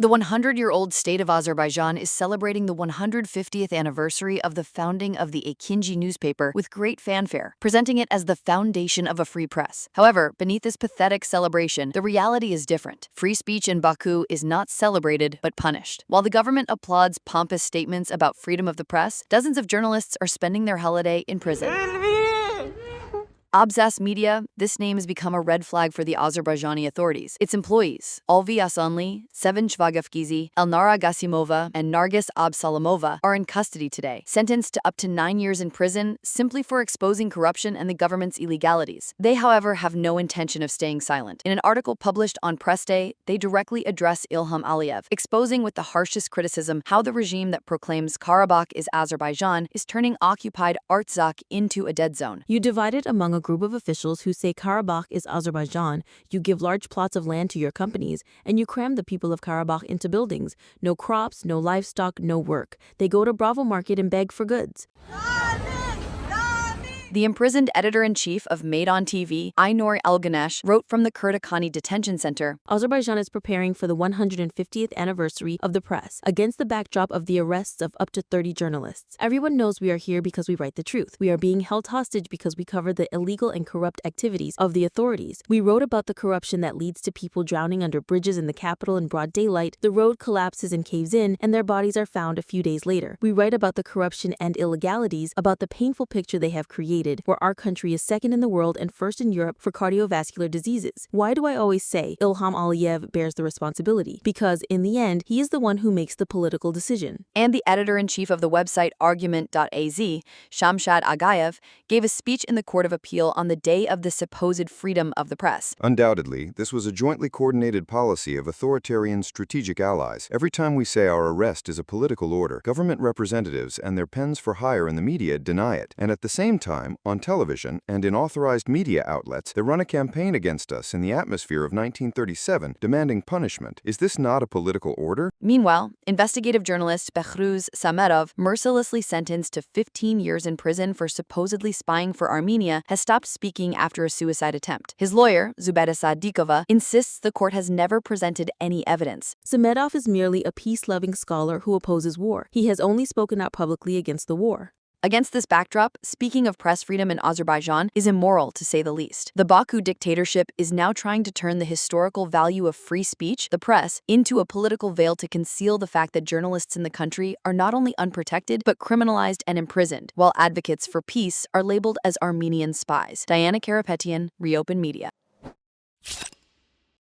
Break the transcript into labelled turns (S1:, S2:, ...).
S1: The 100-year-old state of Azerbaijan is celebrating the 150th anniversary of the founding of the Ekinci newspaper with great fanfare, presenting it as the foundation of a free press. However, beneath this pathetic celebration, the reality is different. Free speech in Baku is not celebrated but punished. While the government applauds pompous statements about freedom of the press, dozens of journalists are spending their holiday in prison. Abzas Media, this name has become a red flag for the Azerbaijani authorities. Its employees, Alvi Asanli, Seven Chvagavkizi, Elnara Gasimova, and Nargis Absalamova, are in custody today, sentenced to up to 9 years in prison simply for exposing corruption and the government's illegalities. They, however, have no intention of staying silent. In an article published on Press Day, they directly address Ilham Aliyev, exposing with the harshest criticism how the regime that proclaims Karabakh is Azerbaijan is turning occupied Artsakh into a dead zone.
S2: You divide it among a group of officials who say Karabakh is Azerbaijan, you give large plots of land to your companies, and you cram the people of Karabakh into buildings. No crops, no livestock, no work. They go to Bravo Market and beg for goods.
S1: The imprisoned editor-in-chief of Meydan TV, Aynur Elganesh, wrote from the Kurdakhani detention center,
S2: Azerbaijan is preparing for the 150th anniversary of the press, against the backdrop of the arrests of up to 30 journalists. Everyone knows we are here because we write the truth. We are being held hostage because we cover the illegal and corrupt activities of the authorities. We wrote about the corruption that leads to people drowning under bridges in the capital in broad daylight, the road collapses and caves in, and their bodies are found a few days later. We write about the corruption and illegalities, about the painful picture they have created, where our country is second in the world and first in Europe for cardiovascular diseases. Why do I always say Ilham Aliyev bears the responsibility? Because in the end, he is the one who makes the political decision.
S1: And the editor-in-chief of the website Argument.az, Shamshad Agayev, gave a speech in the Court of Appeal on the day of the supposed freedom of the press.
S3: Undoubtedly, this was a jointly coordinated policy of authoritarian strategic allies. Every time we say our arrest is a political order, government representatives and their pens for hire in the media deny it. And at the same time, on television and in authorized media outlets, they run a campaign against us in the atmosphere of 1937, demanding punishment. Is this not a political order?
S1: Meanwhile, investigative journalist Behruz Samerov, mercilessly sentenced to 15 years in prison for supposedly spying for Armenia, has stopped speaking after a suicide attempt. His lawyer, Zubeda Sadikova, insists the court has never presented any evidence.
S2: Samerov is merely a peace-loving scholar who opposes war. He has only spoken out publicly against the war.
S1: Against this backdrop, speaking of press freedom in Azerbaijan is immoral, to say the least. The Baku dictatorship is now trying to turn the historical value of free speech, the press, into a political veil to conceal the fact that journalists in the country are not only unprotected, but criminalized and imprisoned, while advocates for peace are labeled as Armenian spies. Diana Karapetian, ReOpen Media.